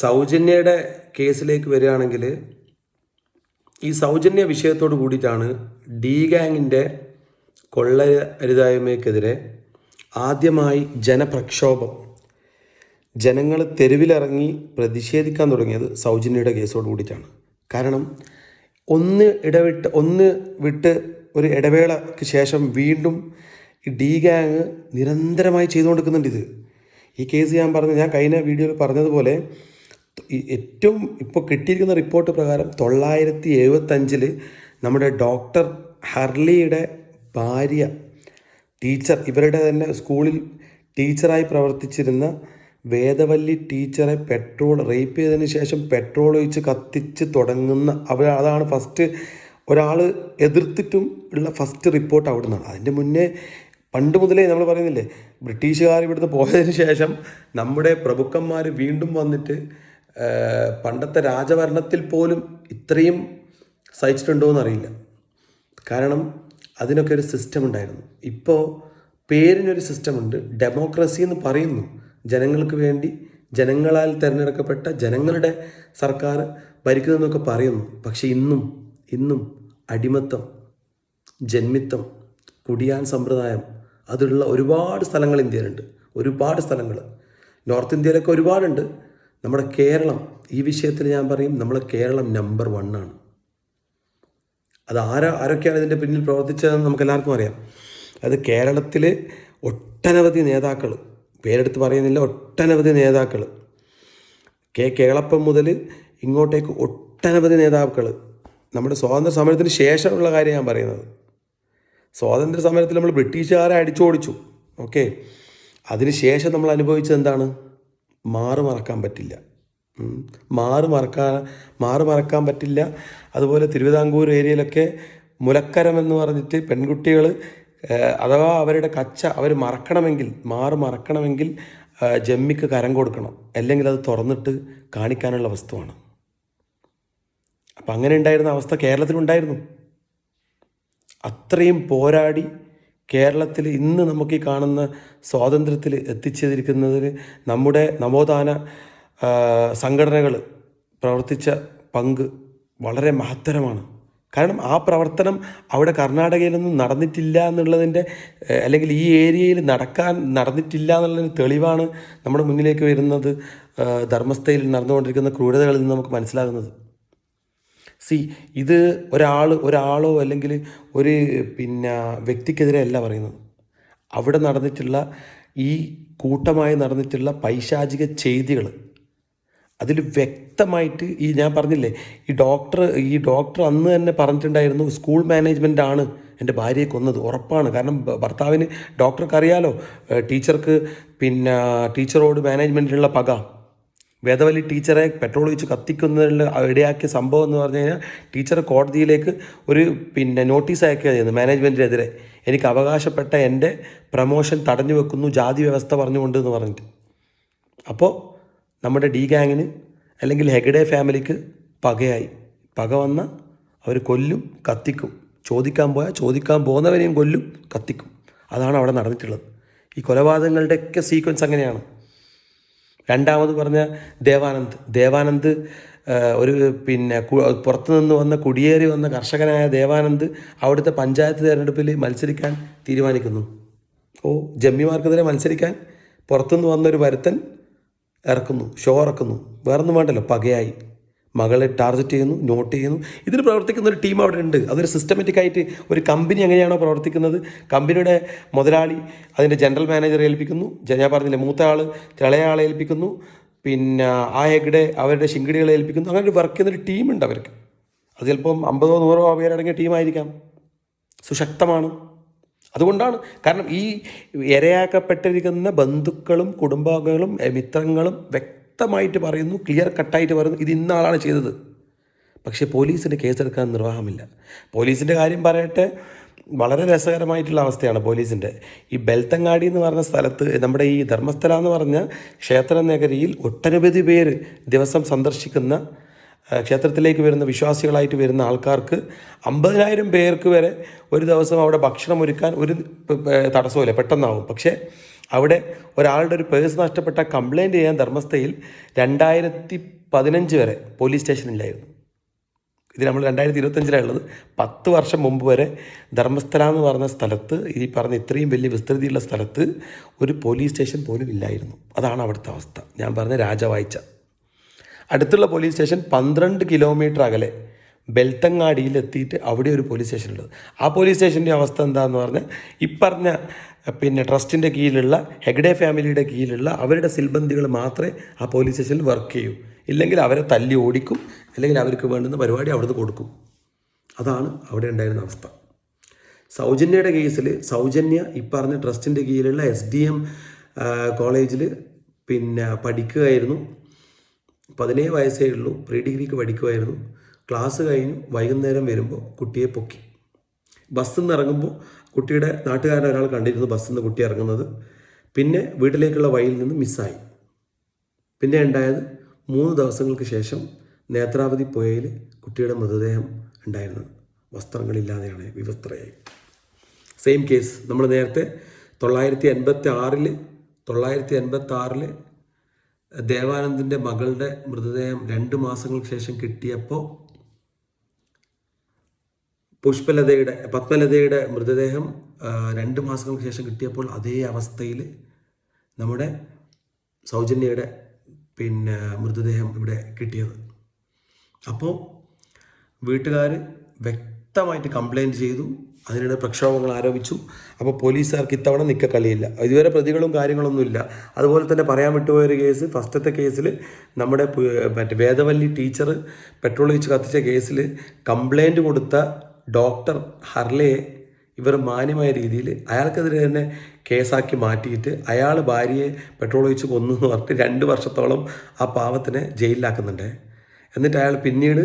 സൗജന്യയുടെ കേസിലേക്ക് വരികയാണെങ്കിൽ ഈ സൗജന്യ വിഷയത്തോട് കൂടിയിട്ടാണ് ഡി ഗാങ്ങിൻ്റെ കൊള്ളരുതായ്മയ്ക്കെതിരെ ആദ്യമായി ജനപ്രക്ഷോഭം, ജനങ്ങൾ തെരുവിലിറങ്ങി പ്രതിഷേധിക്കാൻ തുടങ്ങിയത് സൗജന്യയുടെ കേസോട് കൂടിയിട്ടാണ്. കാരണം ഒന്ന് വിട്ട് ഒരു ഇടവേളയ്ക്ക് ശേഷം വീണ്ടും ഈ ഡി ഗാങ് നിരന്തരമായി ചെയ്തുകൊണ്ടിരിക്കുന്നുണ്ട്. ഈ കേസ് ഞാൻ കഴിഞ്ഞ വീഡിയോയിൽ പറഞ്ഞതുപോലെ ഏറ്റവും ഇപ്പോൾ കിട്ടിയിരിക്കുന്ന റിപ്പോർട്ട് പ്രകാരം 975 നമ്മുടെ ഡോക്ടർ ഹർലിയുടെ ഭാര്യ ടീച്ചർ, ഇവരുടെ തന്നെ സ്കൂളിൽ ടീച്ചറായി പ്രവർത്തിച്ചിരുന്ന വേദവല്ലി ടീച്ചറെ റേപ്പ് ചെയ്തതിന് ശേഷം പെട്രോൾ ഒഴിച്ച് കത്തിച്ച് തുടങ്ങുന്ന അതാണ് ഫസ്റ്റ് ഒരാൾ എതിർത്തിട്ടും ഉള്ള ഫസ്റ്റ് റിപ്പോർട്ട് അവിടെ നിന്നാണ്. അതിൻ്റെ മുന്നേ പണ്ട് മുതലേ നമ്മൾ പറയുന്നില്ലേ, ബ്രിട്ടീഷുകാർ ഇവിടുന്ന് പോയതിന് ശേഷം നമ്മുടെ പ്രഭുക്കന്മാർ വീണ്ടും വന്നിട്ട് പണ്ടത്തെ രാജഭരണത്തിൽ പോലും ഇത്രയും സഹിച്ചിട്ടുണ്ടോ എന്നറിയില്ല. കാരണം അതിനൊക്കെ ഒരു സിസ്റ്റം ഉണ്ടായിരുന്നു. ഇപ്പോൾ പേരിനൊരു സിസ്റ്റമുണ്ട്, ഡെമോക്രസി എന്ന് പറയുന്നു. ജനങ്ങൾക്ക് വേണ്ടി ജനങ്ങളാൽ തിരഞ്ഞെടുക്കപ്പെട്ട ജനങ്ങളുടെ സർക്കാർ ഭരിക്കുന്നതെന്നൊക്കെ പറയുന്നു. പക്ഷെ ഇന്നും അടിമത്തം, ജന്മിത്തം, കുടിയാൻ സമ്പ്രദായം അതുള്ള ഒരുപാട് സ്ഥലങ്ങൾ ഇന്ത്യയിലുണ്ട്. ഒരുപാട് സ്ഥലങ്ങൾ നോർത്ത് ഇന്ത്യയിലൊക്കെ ഒരുപാടുണ്ട്. നമ്മുടെ കേരളം ഈ വിഷയത്തിൽ ഞാൻ പറയും, നമ്മളെ കേരളം നമ്പർ 1 ആണ്. അത് ആരൊക്കെയാണ് ഇതിൻ്റെ പിന്നിൽ പ്രവർത്തിച്ചതെന്ന് നമുക്ക് എല്ലാവർക്കും അറിയാം. അത് കേരളത്തിൽ ഒട്ടനവധി നേതാക്കൾ, പേരെടുത്ത് പറയുന്നില്ല, ഒട്ടനവധി നേതാക്കൾ, കേളപ്പം മുതൽ ഇങ്ങോട്ടേക്ക് ഒട്ടനവധി നേതാക്കൾ. നമ്മുടെ സ്വാതന്ത്ര്യ സമരത്തിന് ശേഷമുള്ള കാര്യം ഞാൻ പറയുന്നത്. സ്വാതന്ത്ര്യ സമരത്തിൽ നമ്മൾ ബ്രിട്ടീഷുകാരെ അടിച്ചോടിച്ചു, ഓക്കെ. അതിനുശേഷം നമ്മൾ അനുഭവിച്ചത് എന്താണ്? മാറ് മറക്കാൻ പറ്റില്ല. അതുപോലെ തിരുവിതാംകൂർ ഏരിയയിലൊക്കെ മുലക്കരം എന്ന് പറഞ്ഞിട്ട് പെൺകുട്ടികൾ അഥവാ അവരുടെ കച്ച അവർ മറക്കണമെങ്കിൽ ജമ്മിക്ക് കരം കൊടുക്കണം, അല്ലെങ്കിൽ അത് തുറന്നിട്ട് കാണിക്കാനുള്ള വസ്തുവാണ്. അപ്പം അങ്ങനെ ഉണ്ടായിരുന്ന അവസ്ഥ കേരളത്തിലുണ്ടായിരുന്നു. അത്രയും പോരാടി കേരളത്തിൽ ഇന്ന് നമുക്ക് ഈ കാണുന്ന സ്വാതന്ത്ര്യത്തിൽ എത്തിച്ചേർക്കുന്നതിന് നമ്മുടെ നവോത്ഥാന സംഘടനകൾ പ്രവർത്തിച്ച പങ്ക് വളരെ മഹത്തരമാണ്. കാരണം ആ പ്രവർത്തനം അവിടെ കർണാടകയിലൊന്നും നടന്നിട്ടില്ല എന്നുള്ളതിൻ്റെ, അല്ലെങ്കിൽ ഈ ഏരിയയിൽ നടന്നിട്ടില്ല എന്നുള്ളതിന് തെളിവാണ് നമ്മുടെ മുന്നിലേക്ക് വരുന്നത് ധർമ്മസ്ഥയിൽ നടന്നുകൊണ്ടിരിക്കുന്ന ക്രൂരതകളിൽ നിന്ന് നമുക്ക് മനസ്സിലാകുന്നത്. ഇത് ഒരാളോ അല്ലെങ്കിൽ ഒരു വ്യക്തിക്കെതിരെ അല്ല പറയുന്നത്. അവിടെ നടന്നിട്ടുള്ള ഈ കൂട്ടമായി നടന്നിട്ടുള്ള പൈശാചിക ചെയ്തികൾ അതിൽ വ്യക്തമായിട്ട് ഞാൻ പറഞ്ഞില്ലേ, ഈ ഡോക്ടർ അന്ന് തന്നെ പറഞ്ഞിട്ടുണ്ടായിരുന്നു, സ്കൂൾ മാനേജ്മെൻറ്റാണ് എൻ്റെ ഭാര്യയെ കൊന്നത്, ഉറപ്പാണ്. കാരണം ഭർത്താവിന്, ഡോക്ടർക്ക് അറിയാലോ, ടീച്ചറോട് മാനേജ്മെൻറ്റിലുള്ള പക. വേദവല്ലി ടീച്ചറെ പെട്രോൾ ഒഴിച്ച് കത്തിക്കുന്നതിൽ ഇടയാക്കിയ സംഭവം എന്ന് പറഞ്ഞു കഴിഞ്ഞാൽ ടീച്ചർ കോടതിയിലേക്ക് ഒരു നോട്ടീസ് അയക്കുകയായിരുന്നു മാനേജ്മെൻറ്റിനെതിരെ. എനിക്ക് അവകാശപ്പെട്ട എൻ്റെ പ്രമോഷൻ തടഞ്ഞു വെക്കുന്നു, ജാതി വ്യവസ്ഥ പറഞ്ഞുകൊണ്ട് എന്ന് പറഞ്ഞിട്ട്. അപ്പോൾ നമ്മുടെ ഡി ഗാങ്ങിന് അല്ലെങ്കിൽ ഹെഗ്ഡെ ഫാമിലിക്ക് പക വന്ന അവർ കൊല്ലും, കത്തിക്കും. ചോദിക്കാൻ പോകുന്നവരെയും കൊല്ലും, കത്തിക്കും. അതാണ് അവിടെ നടന്നിട്ടുള്ളത്. ഈ കൊലപാതകങ്ങളുടെയൊക്കെ സീക്വൻസ് അങ്ങനെയാണ്. രണ്ടാമത് പറഞ്ഞ ദേവാനന്ദ് ഒരു പുറത്തുനിന്ന് വന്ന കുടിയേറി വന്ന കർഷകനായ ദേവാനന്ദ് അവിടുത്തെ പഞ്ചായത്ത് തിരഞ്ഞെടുപ്പിൽ മത്സരിക്കാൻ തീരുമാനിക്കുന്നു. ജമ്മിമാർക്കെതിരെ മത്സരിക്കാൻ പുറത്തുനിന്ന് വന്നൊരു വരുത്തൻ ഷോ ഇറക്കുന്നു. വേറൊന്നും വേണ്ടല്ലോ, പകയായി മകളെ ടാർഗറ്റ് ചെയ്യുന്നു, നോട്ട് ചെയ്യുന്നു. ഇതിൽ പ്രവർത്തിക്കുന്ന ഒരു ടീം അവിടെ ഉണ്ട്. അതൊരു സിസ്റ്റമാറ്റിക് ആയിട്ട് ഒരു കമ്പനി എങ്ങനെയാണോ പ്രവർത്തിക്കുന്നത്, കമ്പനിയുടെ മുതലാളി അതിൻ്റെ ജനറൽ മാനേജറെ ഏൽപ്പിക്കുന്നു, ഞാൻ പറഞ്ഞില്ലേ മൂത്ത ആൾ ഇളയാളെ ഏൽപ്പിക്കുന്നു, ആ ഹെഗ്ഡെ അവരുടെ ശിങ്കിടികളെ ഏൽപ്പിക്കുന്നു. അങ്ങനെ വർക്ക് ചെയ്യുന്നൊരു ടീമുണ്ട് അവർക്ക്. അത് ചിലപ്പം 50-100 പേരടങ്ങിയ ടീമായിരിക്കാം. സുശക്തമാണ്. അതുകൊണ്ടാണ്, കാരണം ഈ ഇരയാക്കപ്പെട്ടിരിക്കുന്ന ബന്ധുക്കളും കുടുംബാംഗങ്ങളും മിത്രങ്ങളും വ്യക്തമായിട്ട് പറയുന്നു, ക്ലിയർ കട്ടായിട്ട് പറയുന്നു, ഇത് ഇന്ന ആളാണ് ചെയ്തത്. പക്ഷേ പോലീസിന് കേസെടുക്കാൻ നിർവാഹമില്ല. പോലീസിൻ്റെ കാര്യം പറയട്ടെ, വളരെ രസകരമായിട്ടുള്ള അവസ്ഥയാണ് പോലീസിൻ്റെ. ഈ ബെൽത്തങ്ങാടി എന്ന് പറഞ്ഞ സ്ഥലത്ത്, നമ്മുടെ ഈ ധർമ്മസ്ഥല എന്ന് പറഞ്ഞ ക്ഷേത്ര നഗരിയിൽ ഒട്ടനവധി പേര് ദിവസം സന്ദർശിക്കുന്ന, ക്ഷേത്രത്തിലേക്ക് വരുന്ന വിശ്വാസികളായിട്ട് വരുന്ന ആൾക്കാർക്ക് 50,000 പേർക്ക് വരെ ഒരു ദിവസം അവിടെ ഭക്ഷണം ഒരുക്കാൻ ഒരു തടസ്സമില്ല, പെട്ടെന്നാവും. പക്ഷേ അവിടെ ഒരാളുടെ ഒരു പേഴ്സ് നഷ്ടപ്പെട്ട കംപ്ലയിൻറ്റ് ചെയ്യാൻ ധർമ്മസ്ഥയിൽ 2015 വരെ പോലീസ് സ്റ്റേഷനില്ലായിരുന്നു. ഇത് നമ്മൾ 2025 10 വർഷം മുമ്പ് വരെ ധർമ്മസ്ഥല എന്ന് പറഞ്ഞ സ്ഥലത്ത്, ഈ പറഞ്ഞ ഇത്രയും വലിയ വിസ്തൃതിയുള്ള സ്ഥലത്ത് ഒരു പോലീസ് സ്റ്റേഷൻ പോലും ഇല്ലായിരുന്നു. അതാണ് അവിടുത്തെ അവസ്ഥ. ഞാൻ പറഞ്ഞ രാജവാഴ്ച. അടുത്തുള്ള പോലീസ് സ്റ്റേഷൻ 12 കിലോമീറ്റർ അകലെ ബെൽത്തങ്ങാടിയിൽ എത്തിയിട്ട് അവിടെ ഒരു പോലീസ് സ്റ്റേഷൻ ഉള്ളത്. ആ പോലീസ് സ്റ്റേഷൻ്റെ അവസ്ഥ എന്താണെന്ന് പറഞ്ഞാൽ, ഇപ്പറഞ്ഞ ട്രസ്റ്റിൻ്റെ കീഴിലുള്ള ഹെഗ്ഡെ ഫാമിലിയുടെ കീഴിലുള്ള അവരുടെ സിൽബന്ദികൾ മാത്രമേ ആ പോലീസ് സ്റ്റേഷനിൽ വർക്ക് ചെയ്യൂ. ഇല്ലെങ്കിൽ അവരെ തല്ലി ഓടിക്കും, അല്ലെങ്കിൽ അവർക്ക് വേണ്ടുന്ന പരിപാടി അവിടുന്ന് കൊടുക്കും. അതാണ് അവിടെ ഉണ്ടായിരുന്ന അവസ്ഥ. സൗജന്യയുടെ കേസിൽ സൗജന്യ ഇപ്പറഞ്ഞ ട്രസ്റ്റിൻ്റെ കീഴിലുള്ള SDM കോളേജിൽ പഠിക്കുകയായിരുന്നു. 17 വയസ്സേ ഉള്ളൂ. പ്രീ ഡിഗ്രിക്ക് പഠിക്കുമായിരുന്നു. ക്ലാസ് കഴിഞ്ഞു വൈകുന്നേരം വരുമ്പോൾ കുട്ടിയെ പൊക്കി. ബസ്സിൽ നിന്ന് ഇറങ്ങുമ്പോൾ കുട്ടിയുടെ നാട്ടുകാരൻ ഒരാൾ കണ്ടിരുന്നു ബസ്സിൽ നിന്ന് കുട്ടി ഇറങ്ങുന്നത്. പിന്നെ വീട്ടിലേക്കുള്ള വഴിയിൽ നിന്ന് മിസ്സായി. പിന്നെ ഉണ്ടായത് 3 ദിവസങ്ങൾക്ക് ശേഷം നേത്രാവതി പുഴയിൽ കുട്ടിയുടെ മൃതദേഹം ഉണ്ടായിരുന്നു. വസ്ത്രങ്ങളില്ലാതെയാണ്, വിവസ്ത്രയായി. സെയിം കേസ് നമ്മൾ നേരത്തെ 986 ദേവാനന്ദിൻ്റെ മകളുടെ മൃതദേഹം 2 മാസങ്ങൾക്ക് ശേഷം കിട്ടിയപ്പോൾ പത്മലതയുടെ മൃതദേഹം 2 മാസങ്ങൾക്ക് ശേഷം കിട്ടിയപ്പോൾ അതേ അവസ്ഥയിൽ നമ്മുടെ സൗജന്യയുടെ മൃതദേഹം ഇവിടെ കിട്ടിയത്. അപ്പോൾ വീട്ടുകാർ വ്യക്തമായിട്ട് കംപ്ലയിൻറ്റ് ചെയ്തു. അതിനിടെ പ്രക്ഷോഭങ്ങൾ ആരോപിച്ചു. അപ്പോൾ പോലീസുകാർക്ക് ഇത്തവണ നിൽക്കക്കളിയില്ല. ഇതുവരെ പ്രതികളും കാര്യങ്ങളൊന്നുമില്ല. അതുപോലെ തന്നെ പറയാൻ വിട്ടുപോയൊരു കേസ്, ഫസ്റ്റത്തെ കേസിൽ നമ്മുടെ വേദവല്ലി ടീച്ചർ പെട്രോൾ ഒഴിച്ച് കത്തിച്ച കേസിൽ കംപ്ലയിൻറ്റ് കൊടുത്ത ഡോക്ടർ ഹർലയെ ഇവർ മാന്യമായ രീതിയിൽ അയാൾക്കെതിരെ തന്നെ കേസാക്കി മാറ്റിയിട്ട് അയാൾ ഭാര്യയെ പെട്രോൾ ഒഴിച്ച് കൊന്നു എന്ന് പറഞ്ഞിട്ട് 2 വർഷത്തോളം ആ പാവത്തിനെ ജയിലിലാക്കുന്നുണ്ട്. എന്നിട്ട് അയാൾ പിന്നീട്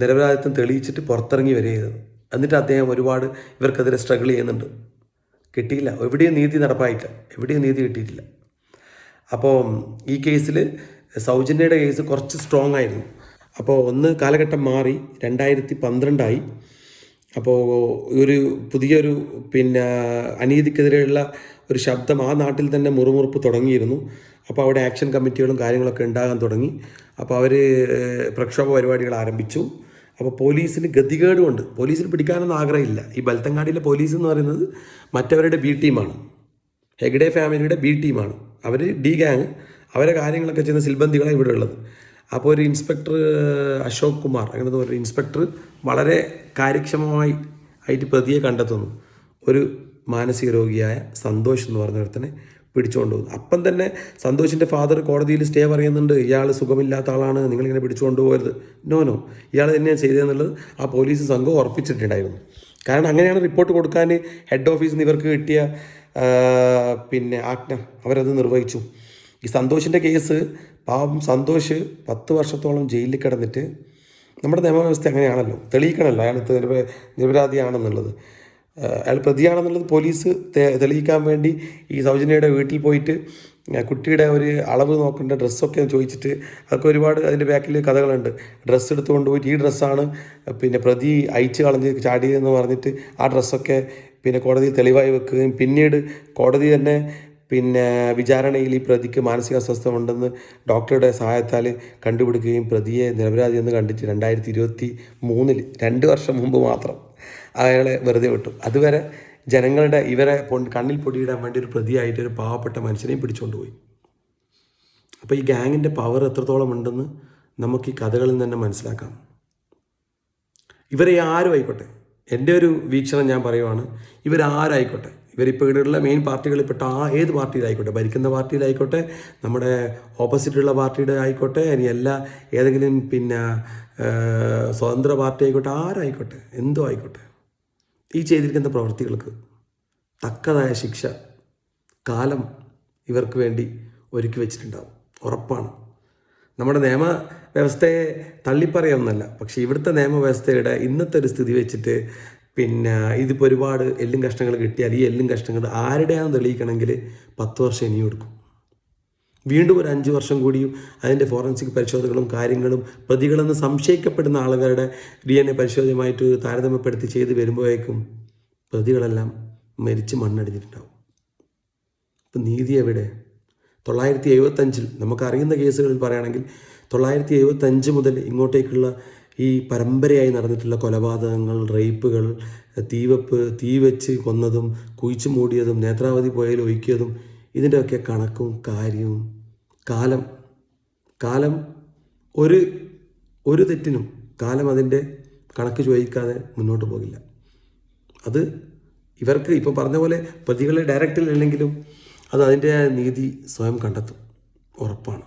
നിരപരാധിത്വം തെളിയിച്ചിട്ട് പുറത്തിറങ്ങി വരിക ചെയ്തത്. എന്നിട്ട് അദ്ദേഹം ഒരുപാട് ഇവർക്കെതിരെ സ്ട്രഗിൾ ചെയ്യുന്നുണ്ട്. കിട്ടിയില്ല. എവിടെയും നീതി നടപ്പായിട്ടില്ല. എവിടെയും നീതി കിട്ടിയിട്ടില്ല. അപ്പോൾ ഈ കേസിൽ സൗജന്യയുടെ കേസ് കുറച്ച് സ്ട്രോങ് ആയിരുന്നു. അപ്പോൾ ഒന്ന് കാലഘട്ടം മാറി 2012 അപ്പോൾ പുതിയൊരു അനീതിക്കെതിരെയുള്ള ഒരു ശബ്ദം ആ നാട്ടിൽ തന്നെ മുറുമുറുപ്പ് തുടങ്ങിയിരുന്നു. അപ്പോൾ അവിടെ ആക്ഷൻ കമ്മിറ്റികളും കാര്യങ്ങളൊക്കെ ഉണ്ടാകാൻ തുടങ്ങി. അപ്പോൾ അവർ പ്രക്ഷോഭ പരിപാടികൾ ആരംഭിച്ചു. അപ്പോൾ പോലീസിന് ഗതികേടുകൊണ്ട്, പോലീസിന് പിടിക്കാനൊന്നും ആഗ്രഹമില്ല. ഈ ബൽത്തങ്ങാടിയിലെ പോലീസ് എന്ന് പറയുന്നത് മറ്റവരുടെ B ടീമാണ്, ഹെഗ്ഡെ ഫാമിലിയുടെ B ടീമാണ്. അവർ D ഗ്യാങ്, അവരെ കാര്യങ്ങളൊക്കെ ചെയ്യുന്ന സിൽബന്ദികളാണ് ഇവിടെ ഉള്ളത്. അപ്പോൾ ഒരു ഇൻസ്പെക്ടർ അശോക് കുമാർ അങ്ങനത്തെ ഒരു ഇൻസ്പെക്ടർ വളരെ കാര്യക്ഷമമായി പ്രതിയെ കണ്ടെത്തുന്നു. ഒരു മാനസിക രോഗിയായ സന്തോഷ് എന്ന് പറഞ്ഞൊരുത്തനെ പിടിച്ചുകൊണ്ട് പോകുന്നു. അപ്പം തന്നെ സന്തോഷിൻ്റെ ഫാദർ കോടതിയിൽ സ്റ്റേ പറയുന്നുണ്ട്, ഇയാൾ സുഖമില്ലാത്ത ആളാണ്, നിങ്ങളിങ്ങനെ പിടിച്ചുകൊണ്ട് പോകരുത്. നോ ഇയാൾ തന്നെയാണ് ചെയ്തതെന്നുള്ളത് ആ പോലീസ് സംഘം ഉറപ്പിച്ചിട്ടുണ്ടായിരുന്നു. കാരണം അങ്ങനെയാണ് റിപ്പോർട്ട് കൊടുക്കാൻ ഹെഡ് ഓഫീസിൽ നിന്ന് ഇവർക്ക് കിട്ടിയ ആജ്ഞ. അവരത് നിർവഹിച്ചു. ഈ സന്തോഷിൻ്റെ കേസ്, പാവം സന്തോഷ് 10 വർഷത്തോളം ജയിലിൽ കിടന്നിട്ട്, നമ്മുടെ നിയമവ്യവസ്ഥ അങ്ങനെയാണല്ലോ, തെളിയിക്കണമല്ലോ അയാൾ നിരപരാധിയാണെന്നുള്ളത്. അയാൾ പ്രതിയാണെന്നുള്ളത് പോലീസ് തെളിയിക്കാൻ വേണ്ടി ഈ സൗജന്യയുടെ വീട്ടിൽ പോയിട്ട് കുട്ടിയുടെ ഒരു അളവ് നോക്കേണ്ട ഡ്രസ്സൊക്കെ ചോദിച്ചിട്ട്, അതൊക്കെ ഒരുപാട് അതിൻ്റെ ബാക്കിൽ കഥകളുണ്ട്. ഡ്രസ്സ് എടുത്ത് കൊണ്ടുപോയിട്ട് ഈ ഡ്രസ്സാണ് പ്രതി അയച്ച് കളഞ്ഞ് ചാടിയതെന്ന് പറഞ്ഞിട്ട് ആ ഡ്രസ്സൊക്കെ കോടതിയിൽ തെളിവായി വെക്കുകയും പിന്നീട് കോടതി തന്നെ വിചാരണയിൽ ഈ പ്രതിക്ക് മാനസികാസ്വസ്ഥ ഉണ്ടെന്ന് ഡോക്ടറുടെ സഹായത്താൽ കണ്ടുപിടിക്കുകയും പ്രതിയെ നിരപരാധി എന്ന് കണ്ടിട്ട് 2023 2 വർഷം മുമ്പ് മാത്രം അയാളെ വെറുതെ വിട്ടു. അതുവരെ ജനങ്ങളുടെ ഇവരെ കണ്ണിൽ പൊടിയിടാൻ വേണ്ടി ഒരു പ്രതിയായിട്ട് ഒരു പാവപ്പെട്ട മനുഷ്യനെയും പിടിച്ചുകൊണ്ടുപോയി. അപ്പോൾ ഈ ഗ്യാങ്ങിൻ്റെ പവർ എത്രത്തോളം ഉണ്ടെന്ന് നമുക്ക് ഈ കഥകളിൽ നിന്ന് തന്നെ മനസ്സിലാക്കാം. ഇവരെ ആരും ആയിക്കോട്ടെ, എൻ്റെ ഒരു വീക്ഷണം ഞാൻ പറയുവാണ്, ഇവരാരായിക്കോട്ടെ, ഇവരിപ്പോൾ ഇവിടെയുള്ള മെയിൻ പാർട്ടികളിൽപ്പെട്ട ഏത് പാർട്ടിയിലായിക്കോട്ടെ, ഭരിക്കുന്ന പാർട്ടിയിലായിക്കോട്ടെ, നമ്മുടെ ഓപ്പോസിറ്റുള്ള പാർട്ടിയുടെ ആയിക്കോട്ടെ, ഇനി ഏതെങ്കിലും സ്വതന്ത്ര പാർട്ടി ആയിക്കോട്ടെ, ആരായിക്കോട്ടെ, എന്തോ ആയിക്കോട്ടെ, ഈ ചെയ്തിരിക്കുന്ന പ്രവൃത്തികൾക്ക് തക്കതായ ശിക്ഷ കാലം ഇവർക്ക് വേണ്ടി ഒരുക്കി വെച്ചിട്ടുണ്ടാവും, ഉറപ്പാണ്. നമ്മുടെ നിയമവ്യവസ്ഥയെ തള്ളിപ്പറയൊന്നുമല്ല, പക്ഷേ ഇവിടുത്തെ നിയമവ്യവസ്ഥയുടെ ഇന്നത്തെ ഒരു സ്ഥിതി വെച്ചിട്ട് ഇതിപ്പോൾ ഒരുപാട് എല്ലും കഷ്ണങ്ങൾ കിട്ടിയാൽ ഈ എല്ലും കഷ്ണങ്ങൾ ആരുടെയാണെന്ന് തെളിയിക്കണമെങ്കിൽ 10 വർഷം ഇനിയും എടുക്കും. വീണ്ടും ഒരു 5 വർഷം കൂടിയും അതിൻ്റെ ഫോറൻസിക് പരിശോധനകളും കാര്യങ്ങളും പ്രതികളെന്ന് സംശയിക്കപ്പെടുന്ന ആളുകളുടെ DNA പരിശോധനയുമായിട്ട് താരതമ്യപ്പെടുത്തി ചെയ്ത് വരുമ്പോഴേക്കും പ്രതികളെല്ലാം മരിച്ച് മണ്ണടിഞ്ഞിട്ടുണ്ടാവും. ഇപ്പം നീതി എവിടെ? 975 നമുക്കറിയുന്ന കേസുകളിൽ പറയുകയാണെങ്കിൽ 975 മുതൽ ഇങ്ങോട്ടേക്കുള്ള ഈ പരമ്പരയായി നടന്നിട്ടുള്ള കൊലപാതകങ്ങൾ, റേപ്പുകൾ, തീ വെച്ച് കൊന്നതും കുഴിച്ചു മൂടിയതും നേത്രാവതി പുഴയിൽ ഒഴുക്കിയതും ഇതിൻ്റെയൊക്കെ കണക്കും കാര്യവും കാലം ഒരു തെറ്റിനും കാലം അതിൻ്റെ കണക്ക് ചോദിക്കാതെ മുന്നോട്ട് പോകില്ല. അത് ഇവർക്ക് ഇപ്പം പറഞ്ഞ പോലെ പ്രതികളെ ഡയറക്റ്റിലല്ലെങ്കിലും അത് അതിൻ്റെ നീതി സ്വയം കണ്ടെത്തും, ഉറപ്പാണ്.